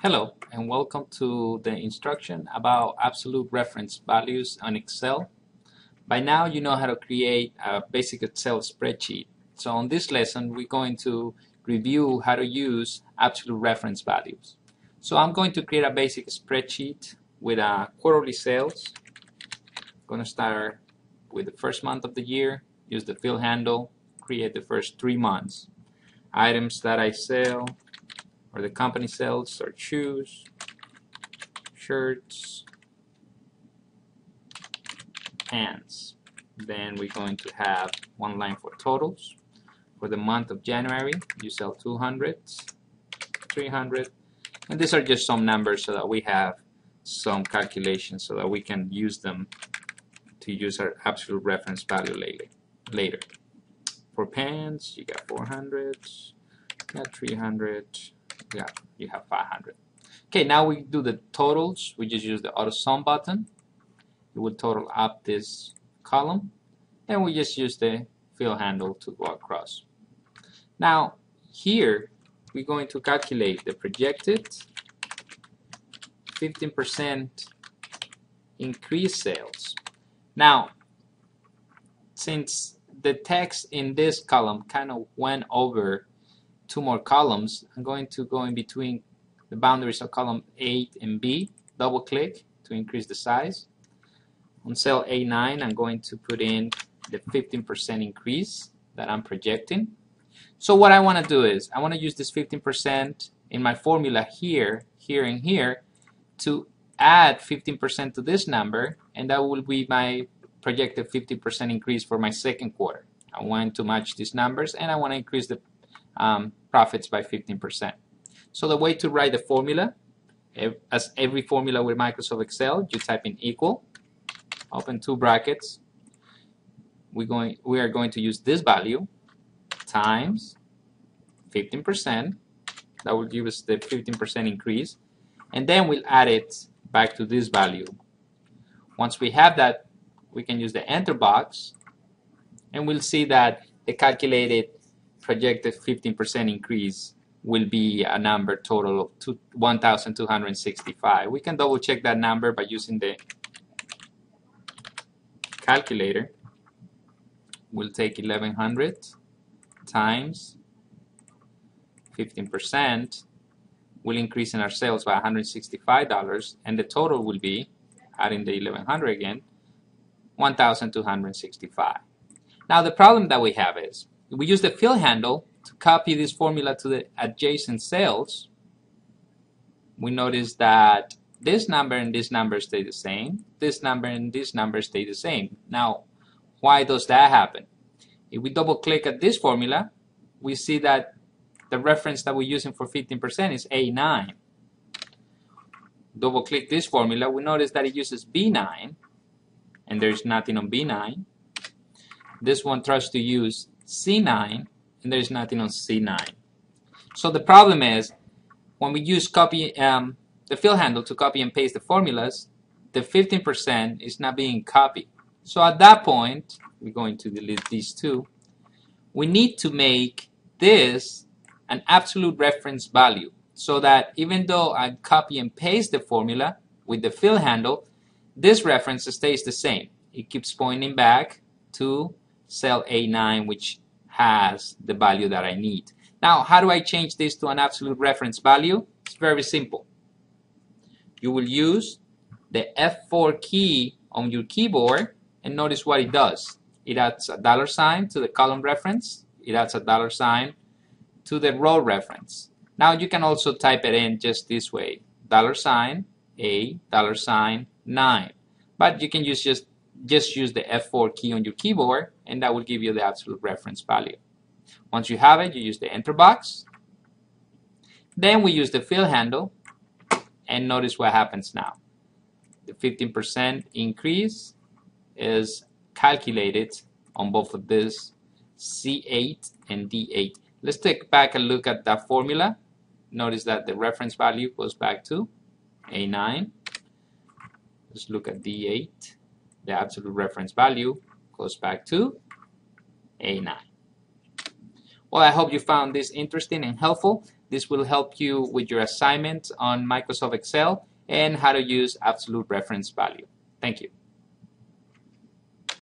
Hello and welcome to the instruction about absolute reference values on Excel. By now you know how to create a basic Excel spreadsheet. So on this lesson we're going to review how to use absolute reference values. So I'm going to create a basic spreadsheet with quarterly sales. I'm going to start with the first month of the year, use the fill handle, create the first 3 months. Items that I sell or the company sells are shoes, shirts, pants. Then we're going to have one line for totals. For the month of January, you sell 200, 300, and these are just some numbers so that we have some calculations so that we can use them to use our absolute reference value later. For pants, you got 400, you got 300, you have 500. Okay, now we do the totals. We just use the auto sum button. It will total up this column, and we just use the fill handle to go across. Now here we're going to calculate the projected 15% increase sales. Now since the text in this column kind of went over 2 more columns, I'm going to go in between the boundaries of column A and B, double click to increase the size. On cell A9 I'm going to put in the 15% increase that I'm projecting. So what I want to do is I want to use this 15% in my formula here, and here to add 15% to this number, and that will be my projected 50% increase for my second quarter. I want to match these numbers and I want to increase the profits by 15%. So the way to write the formula, as every formula with Microsoft Excel, you type in equal, open 2 brackets. We are going to use this value times 15%. That will give us the 15% increase, and then we'll add it back to this value. Once we have that, we can use the enter box, and we'll see that the calculated projected 15% increase will be a number total of 1,265. We can double check that number by using the calculator. We'll take 1,100 times 15%. Will increase in our sales by $165, and the total will be, adding the 1,100 again, 1,265. Now the problem that we have is we use the fill handle to copy this formula to the adjacent cells. We notice that this number and this number stay the same. This number and this number stay the same. Now, why does that happen? If we double click at this formula, we see that the reference that we're using for 15% is A9. Double click this formula, we notice that it uses B9, and there's nothing on B9. This one tries to use C9, and there's nothing on C9. So the problem is when we use the fill handle to copy and paste the formulas, the 15% is not being copied. So at that point, we're going to delete these two. We need to make this an absolute reference value so that even though I copy and paste the formula with the fill handle, this reference stays the same. It keeps pointing back to cell A9, which has the value that I need. Now, how do I change this to an absolute reference value? It's very simple. You will use the F4 key on your keyboard, and notice what it does. It adds a $sign to the column reference. It adds a $sign to the row reference. Now you can also type it in just this way, $sign A, $sign 9. But you can just use the F4 key on your keyboard, and that will give you the absolute reference value. Once you have it, you use the enter box. Then we use the fill handle, and notice what happens now. The 15% increase is calculated on both of this C8 and D8. Let's take back a look at that formula. Notice that the reference value goes back to A9. Let's look at D8. The absolute reference value goes back to A9. Well, I hope you found this interesting and helpful. This will help you with your assignment on Microsoft Excel and how to use absolute reference value. Thank you.